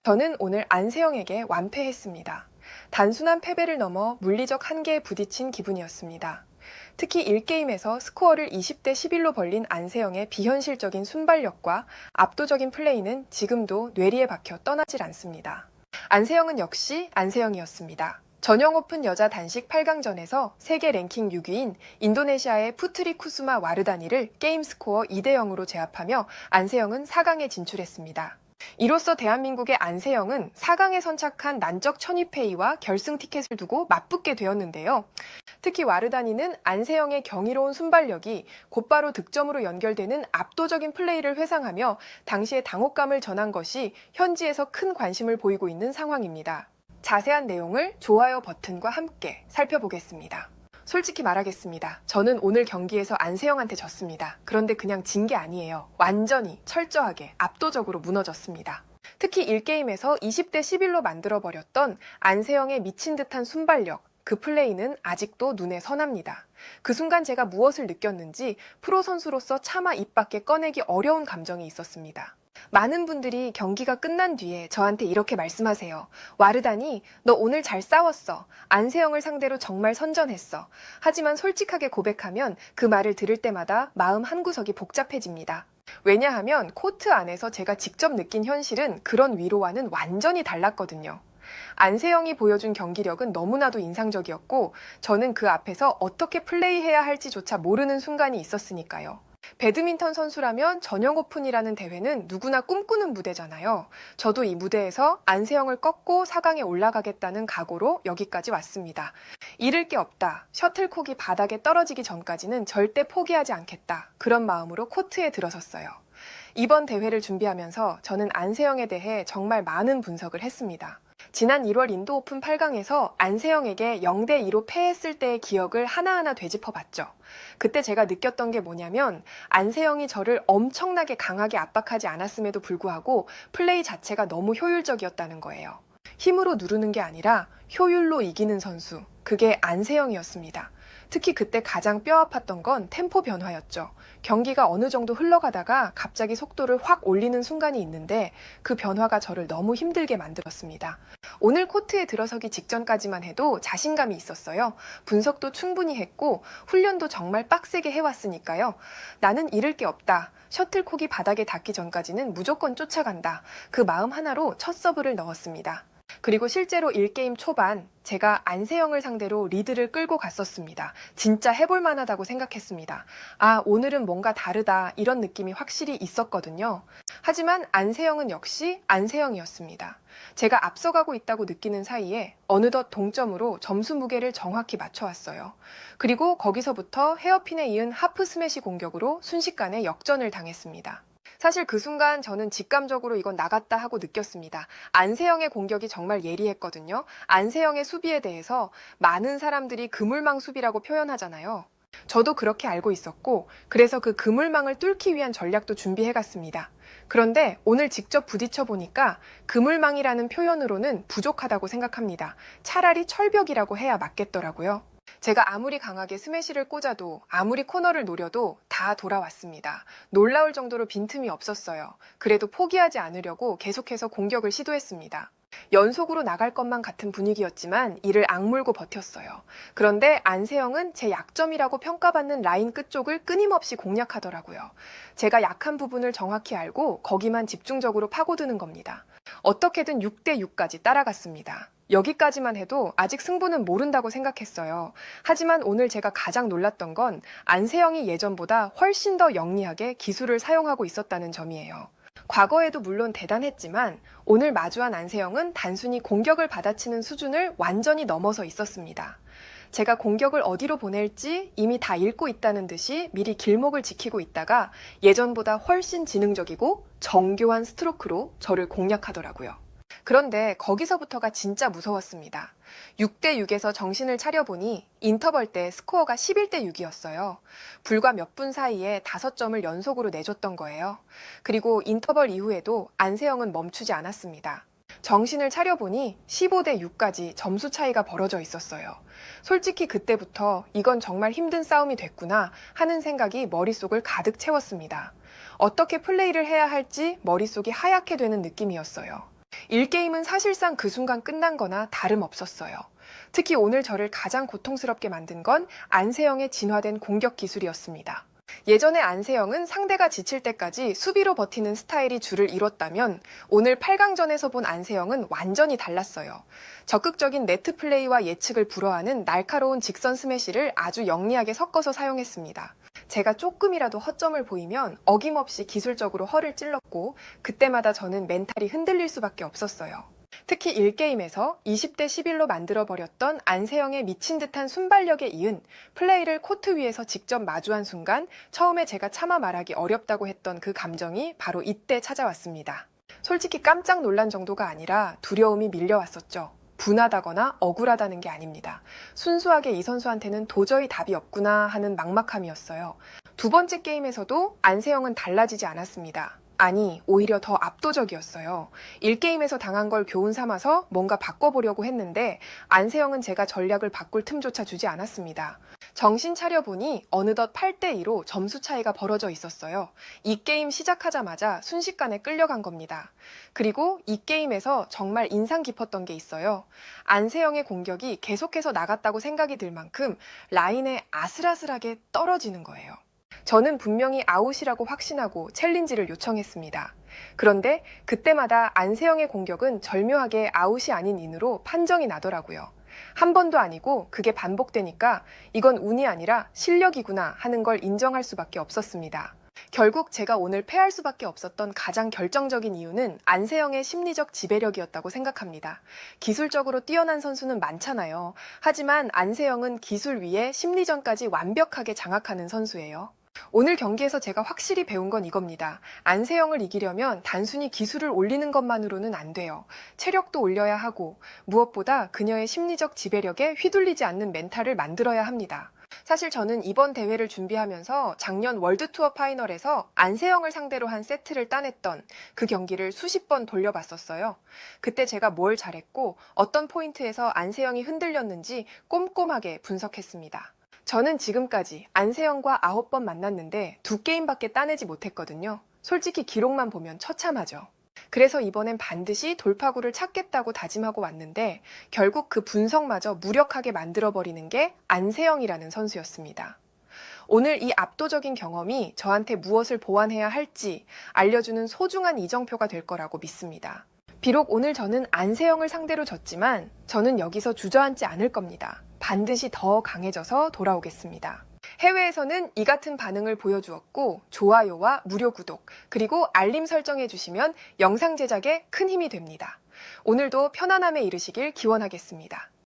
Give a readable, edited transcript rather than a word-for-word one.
저는 오늘 안세영에게 완패했습니다. 단순한 패배를 넘어 물리적 한계에 부딪힌 기분이었습니다. 특히 1게임에서 스코어를 20대 11로 벌린 안세영의 비현실적인 순발력과 압도적인 플레이는 지금도 뇌리에 박혀 떠나질 않습니다. 안세영은 역시 안세영이었습니다. 전용 오픈 여자 단식 8강전에서 세계 랭킹 6위인 인도네시아의 푸트리 쿠스마 와르다니를 게임 스코어 2대 0으로 제압하며 안세영은 4강에 진출했습니다. 이로써 대한민국의 안세영은 4강에 선착한 난적 천위페이와 결승 티켓을 두고 맞붙게 되었는데요. 특히 와르다니는 안세영의 경이로운 순발력이 곧바로 득점으로 연결되는 압도적인 플레이를 회상하며 당시의 당혹감을 전한 것이 현지에서 큰 관심을 보이고 있는 상황입니다. 자세한 내용을 좋아요 버튼과 함께 살펴보겠습니다. 솔직히 말하겠습니다. 저는 오늘 경기에서 안세영한테 졌습니다. 그런데 그냥 진 게 아니에요. 완전히 철저하게 압도적으로 무너졌습니다. 특히 1게임에서 20대 11로 만들어버렸던 안세영의 미친 듯한 순발력, 그 플레이는 아직도 눈에 선합니다. 그 순간 제가 무엇을 느꼈는지 프로 선수로서 차마 입 밖에 꺼내기 어려운 감정이 있었습니다. 많은 분들이 경기가 끝난 뒤에 저한테 이렇게 말씀하세요. 와르다니, 너 오늘 잘 싸웠어. 안세영을 상대로 정말 선전했어. 하지만 솔직하게 고백하면 그 말을 들을 때마다 마음 한구석이 복잡해집니다. 왜냐하면 코트 안에서 제가 직접 느낀 현실은 그런 위로와는 완전히 달랐거든요. 안세영이 보여준 경기력은 너무나도 인상적이었고 저는 그 앞에서 어떻게 플레이해야 할지조차 모르는 순간이 있었으니까요. 배드민턴 선수라면 전용 오픈이라는 대회는 누구나 꿈꾸는 무대잖아요. 저도 이 무대에서 안세영을 꺾고 4강에 올라가겠다는 각오로 여기까지 왔습니다. 잃을 게 없다. 셔틀콕이 바닥에 떨어지기 전까지는 절대 포기하지 않겠다. 그런 마음으로 코트에 들어섰어요. 이번 대회를 준비하면서 저는 안세영에 대해 정말 많은 분석을 했습니다. 지난 1월 인도 오픈 8강에서 안세영에게 0대 2로 패했을 때의 기억을 하나하나 되짚어봤죠. 그때 제가 느꼈던 게 뭐냐면 안세영이 저를 엄청나게 강하게 압박하지 않았음에도 불구하고 플레이 자체가 너무 효율적이었다는 거예요. 힘으로 누르는 게 아니라 효율로 이기는 선수, 그게 안세영이었습니다. 특히 그때 가장 뼈아팠던 건 템포 변화였죠. 경기가 어느 정도 흘러가다가 갑자기 속도를 확 올리는 순간이 있는데 그 변화가 저를 너무 힘들게 만들었습니다. 오늘 코트에 들어서기 직전까지만 해도 자신감이 있었어요. 분석도 충분히 했고 훈련도 정말 빡세게 해왔으니까요. 나는 잃을 게 없다. 셔틀콕이 바닥에 닿기 전까지는 무조건 쫓아간다. 그 마음 하나로 첫 서브를 넣었습니다. 그리고 실제로 1게임 초반 제가 안세영을 상대로 리드를 끌고 갔었습니다. 진짜 해볼 만하다고 생각했습니다. 아, 오늘은 뭔가 다르다 이런 느낌이 확실히 있었거든요. 하지만 안세영은 역시 안세영이었습니다. 제가 앞서가고 있다고 느끼는 사이에 어느덧 동점으로 점수 무게를 정확히 맞춰왔어요. 그리고 거기서부터 헤어핀에 이은 하프 스매시 공격으로 순식간에 역전을 당했습니다. 사실 그 순간 저는 직감적으로 이건 나갔다 하고 느꼈습니다. 안세영의 공격이 정말 예리했거든요. 안세영의 수비에 대해서 많은 사람들이 그물망 수비라고 표현하잖아요. 저도 그렇게 알고 있었고 그래서 그 그물망을 뚫기 위한 전략도 준비해갔습니다. 그런데 오늘 직접 부딪혀 보니까 그물망이라는 표현으로는 부족하다고 생각합니다. 차라리 철벽이라고 해야 맞겠더라고요. 제가 아무리 강하게 스매시를 꽂아도 아무리 코너를 노려도 다 돌아왔습니다. 놀라울 정도로 빈틈이 없었어요. 그래도 포기하지 않으려고 계속해서 공격을 시도했습니다. 연속으로 나갈 것만 같은 분위기였지만 이를 악물고 버텼어요. 그런데 안세영은 제 약점이라고 평가받는 라인 끝쪽을 끊임없이 공략하더라고요. 제가 약한 부분을 정확히 알고 거기만 집중적으로 파고드는 겁니다. 어떻게든 6대 6까지 따라갔습니다. 여기까지만 해도 아직 승부는 모른다고 생각했어요. 하지만 오늘 제가 가장 놀랐던 건 안세영이 예전보다 훨씬 더 영리하게 기술을 사용하고 있었다는 점이에요. 과거에도 물론 대단했지만 오늘 마주한 안세영은 단순히 공격을 받아치는 수준을 완전히 넘어서 있었습니다. 제가 공격을 어디로 보낼지 이미 다 읽고 있다는 듯이 미리 길목을 지키고 있다가 예전보다 훨씬 지능적이고 정교한 스트로크로 저를 공략하더라고요. 그런데 거기서부터가 진짜 무서웠습니다. 6대 6에서 정신을 차려보니 인터벌 때 스코어가 11대 6이었어요. 불과 몇 분 사이에 5점을 연속으로 내줬던 거예요. 그리고 인터벌 이후에도 안세영은 멈추지 않았습니다. 정신을 차려보니 15대 6까지 점수 차이가 벌어져 있었어요. 솔직히 그때부터 이건 정말 힘든 싸움이 됐구나 하는 생각이 머릿속을 가득 채웠습니다. 어떻게 플레이를 해야 할지 머릿속이 하얗게 되는 느낌이었어요. 1게임은 사실상 그 순간 끝난 거나 다름없었어요. 특히 오늘 저를 가장 고통스럽게 만든 건 안세영의 진화된 공격 기술이었습니다. 예전에 안세영은 상대가 지칠 때까지 수비로 버티는 스타일이 주를 이뤘다면 오늘 8강전에서 본 안세영은 완전히 달랐어요. 적극적인 네트 플레이와 예측을 불허하는 날카로운 직선 스매시를 아주 영리하게 섞어서 사용했습니다. 제가 조금이라도 허점을 보이면 어김없이 기술적으로 허를 찔렀고 그때마다 저는 멘탈이 흔들릴 수밖에 없었어요. 특히 1게임에서 20대 11로 만들어버렸던 안세영의 미친 듯한 순발력에 이은 플레이를 코트 위에서 직접 마주한 순간 처음에 제가 차마 말하기 어렵다고 했던 그 감정이 바로 이때 찾아왔습니다. 솔직히 깜짝 놀란 정도가 아니라 두려움이 밀려왔었죠. 분하다거나 억울하다는 게 아닙니다. 순수하게 이 선수한테는 도저히 답이 없구나 하는 막막함이었어요. 두 번째 게임에서도 안세영은 달라지지 않았습니다. 아니, 오히려 더 압도적이었어요. 1게임에서 당한 걸 교훈 삼아서 뭔가 바꿔보려고 했는데 안세영은 제가 전략을 바꿀 틈조차 주지 않았습니다. 정신 차려보니 어느덧 8대2로 점수 차이가 벌어져 있었어요. 이 게임 시작하자마자 순식간에 끌려간 겁니다. 그리고 이 게임에서 정말 인상 깊었던 게 있어요. 안세영의 공격이 계속해서 나갔다고 생각이 들 만큼 라인에 아슬아슬하게 떨어지는 거예요. 저는 분명히 아웃이라고 확신하고 챌린지를 요청했습니다. 그런데 그때마다 안세영의 공격은 절묘하게 아웃이 아닌 인으로 판정이 나더라고요. 한 번도 아니고 그게 반복되니까 이건 운이 아니라 실력이구나 하는 걸 인정할 수밖에 없었습니다. 결국 제가 오늘 패할 수밖에 없었던 가장 결정적인 이유는 안세영의 심리적 지배력이었다고 생각합니다. 기술적으로 뛰어난 선수는 많잖아요. 하지만 안세영은 기술 위에 심리전까지 완벽하게 장악하는 선수예요. 오늘 경기에서 제가 확실히 배운 건 이겁니다. 안세영을 이기려면 단순히 기술을 올리는 것만으로는 안 돼요. 체력도 올려야 하고 무엇보다 그녀의 심리적 지배력에 휘둘리지 않는 멘탈을 만들어야 합니다. 사실 저는 이번 대회를 준비하면서 작년 월드투어 파이널에서 안세영을 상대로 한 세트를 따냈던 그 경기를 수십 번 돌려봤었어요. 그때 제가 뭘 잘했고 어떤 포인트에서 안세영이 흔들렸는지 꼼꼼하게 분석했습니다. 저는 지금까지 안세영과 9번 만났는데 2게임밖에 따내지 못했거든요. 솔직히 기록만 보면 처참하죠. 그래서 이번엔 반드시 돌파구를 찾겠다고 다짐하고 왔는데 결국 그 분석마저 무력하게 만들어버리는 게 안세영이라는 선수였습니다. 오늘 이 압도적인 경험이 저한테 무엇을 보완해야 할지 알려주는 소중한 이정표가 될 거라고 믿습니다. 비록 오늘 저는 안세영을 상대로 졌지만 저는 여기서 주저앉지 않을 겁니다. 반드시 더 강해져서 돌아오겠습니다. 해외에서는 이 같은 반응을 보여주었고 좋아요와 무료 구독 그리고 알림 설정해 주시면 영상 제작에 큰 힘이 됩니다. 오늘도 편안함에 이르시길 기원하겠습니다.